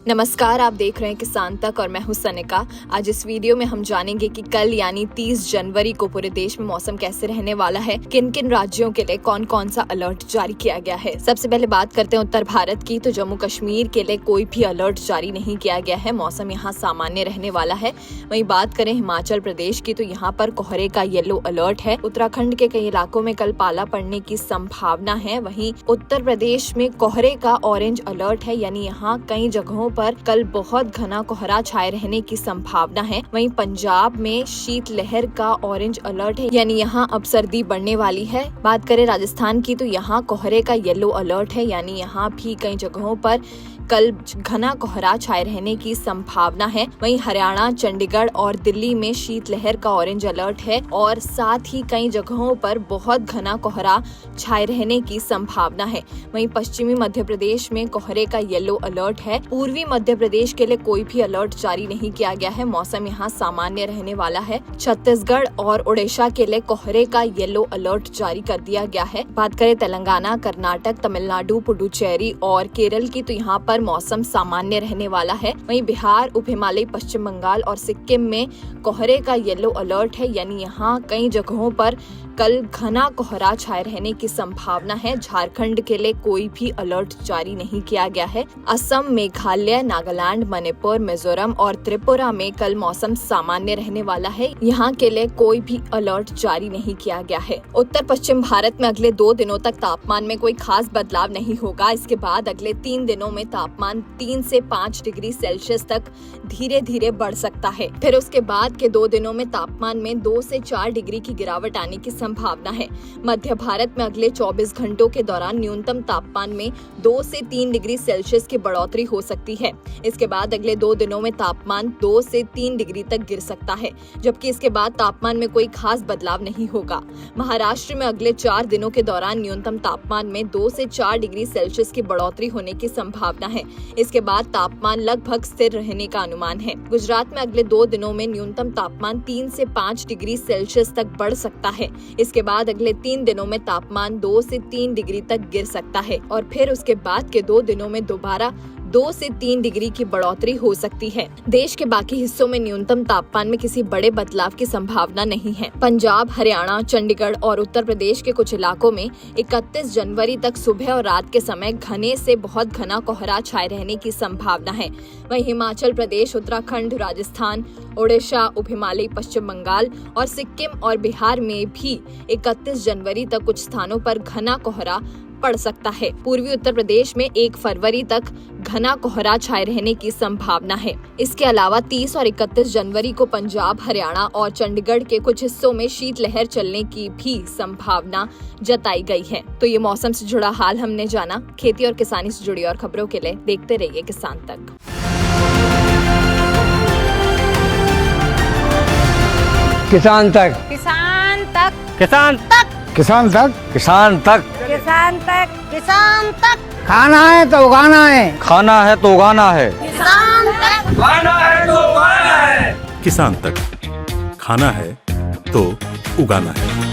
नमस्कार, आप देख रहे हैं किसान तक और मैं हूं सनिका। आज इस वीडियो में हम जानेंगे कि कल यानी 30 जनवरी को पूरे देश में मौसम कैसे रहने वाला है, किन किन राज्यों के लिए कौन कौन सा अलर्ट जारी किया गया है। सबसे पहले बात करते हैं उत्तर भारत की, तो जम्मू कश्मीर के लिए कोई भी अलर्ट जारी नहीं किया गया है। मौसम यहाँ सामान्य रहने वाला है। वहीं बात करें हिमाचल प्रदेश की, तो यहाँ पर कोहरे का येलो अलर्ट है। उत्तराखंड के कई इलाकों में कल पाला पड़ने की संभावना है। वहीं उत्तर प्रदेश में कोहरे का ऑरेंज अलर्ट है, यानी यहाँ कई जगहों पर कल बहुत घना कोहरा छाए रहने की संभावना है। वहीं पंजाब में शीतलहर का ऑरेंज अलर्ट है, यानी यहाँ अब सर्दी बढ़ने वाली है। बात करें राजस्थान की, तो यहाँ कोहरे का येलो अलर्ट है, यानी यहाँ भी कई जगहों पर कल घना कोहरा छाए रहने की संभावना है। वहीं हरियाणा, चंडीगढ़ और दिल्ली में शीतलहर का ऑरेंज अलर्ट है और साथ ही कई जगहों पर बहुत घना कोहरा छाए रहने की संभावना है। वहीं पश्चिमी मध्य प्रदेश में कोहरे का येलो अलर्ट है। पूर्वी मध्य प्रदेश के लिए कोई भी अलर्ट जारी नहीं किया गया है। मौसम यहाँ सामान्य रहने वाला है। छत्तीसगढ़ और ओडिशा के लिए कोहरे का येलो अलर्ट जारी कर दिया गया है। बात करें तेलंगाना, कर्नाटक, तमिलनाडु, पुडुचेरी और केरल की, तो यहाँ पर मौसम सामान्य रहने वाला है। वहीं बिहार, उप हिमालय, पश्चिम बंगाल और सिक्किम में कोहरे का येलो अलर्ट है, यानी यहाँ कई जगहों पर कल घना कोहरा छाए रहने की संभावना है। झारखंड के लिए कोई भी अलर्ट जारी नहीं किया गया है। असम, मेघालय, नागालैंड, मणिपुर, मिजोरम और त्रिपुरा में कल मौसम सामान्य रहने वाला है। यहाँ के लिए कोई भी अलर्ट जारी नहीं किया गया है। उत्तर पश्चिम भारत में अगले 2 दिनों तक तापमान में कोई खास बदलाव नहीं होगा। इसके बाद अगले 3 दिनों में तापमान 3 से 5 डिग्री सेल्सियस तक धीरे धीरे बढ़ सकता है। फिर उसके बाद के 2 दिनों में तापमान में 2 से 4 डिग्री की गिरावट आने की संभावना है। मध्य भारत में अगले 24 घंटों के दौरान न्यूनतम तापमान में 2 से 3 डिग्री सेल्सियस की बढ़ोतरी हो सकती है। इसके बाद अगले 2 दिनों में तापमान 2 से 3 डिग्री तक गिर सकता है, जबकि इसके बाद तापमान में कोई खास बदलाव नहीं होगा। महाराष्ट्र में अगले 4 दिनों के दौरान न्यूनतम तापमान में 2 से 4 डिग्री सेल्सियस की बढ़ोतरी होने की संभावना है। इसके बाद तापमान लगभग स्थिर रहने का अनुमान है। गुजरात में अगले 2 दिनों में न्यूनतम तापमान 3 से 5 डिग्री सेल्सियस तक बढ़ सकता है। इसके बाद अगले 3 दिनों में तापमान 2 से 3 डिग्री तक गिर सकता है और फिर उसके बाद के 2 दिनों में दोबारा 2 से 3 डिग्री की बढ़ोतरी हो सकती है। देश के बाकी हिस्सों में न्यूनतम तापमान में किसी बड़े बदलाव की संभावना नहीं है। पंजाब, हरियाणा, चंडीगढ़ और उत्तर प्रदेश के कुछ इलाकों में 31 जनवरी तक सुबह और रात के समय घने से बहुत घना कोहरा छाए रहने की संभावना है। वहीं हिमाचल प्रदेश, उत्तराखंड, राजस्थान, ओडिशा, उप हिमालय, पश्चिम बंगाल और सिक्किम और बिहार में भी 31 जनवरी तक कुछ स्थानों पर घना कोहरा पड़ सकता है। पूर्वी उत्तर प्रदेश में 1 फरवरी तक घना कोहरा छाए रहने की संभावना है। इसके अलावा 30 और 31 जनवरी को पंजाब, हरियाणा और चंडीगढ़ के कुछ हिस्सों में शीतलहर चलने की भी संभावना जताई गई है। तो ये मौसम से जुड़ा हाल हमने जाना। खेती और किसानी से जुड़ी और खबरों के लिए देखते रहिए किसान तक। किसान तक, किसान तक, किसान तक, किसान तक, किसान तक, किसान तक, किसान तक। खाना है तो उगाना है, खाना है तो उगाना है, किसान तक, खाना है तो उगाना है। किसान तक, खाना है तो उगाना है।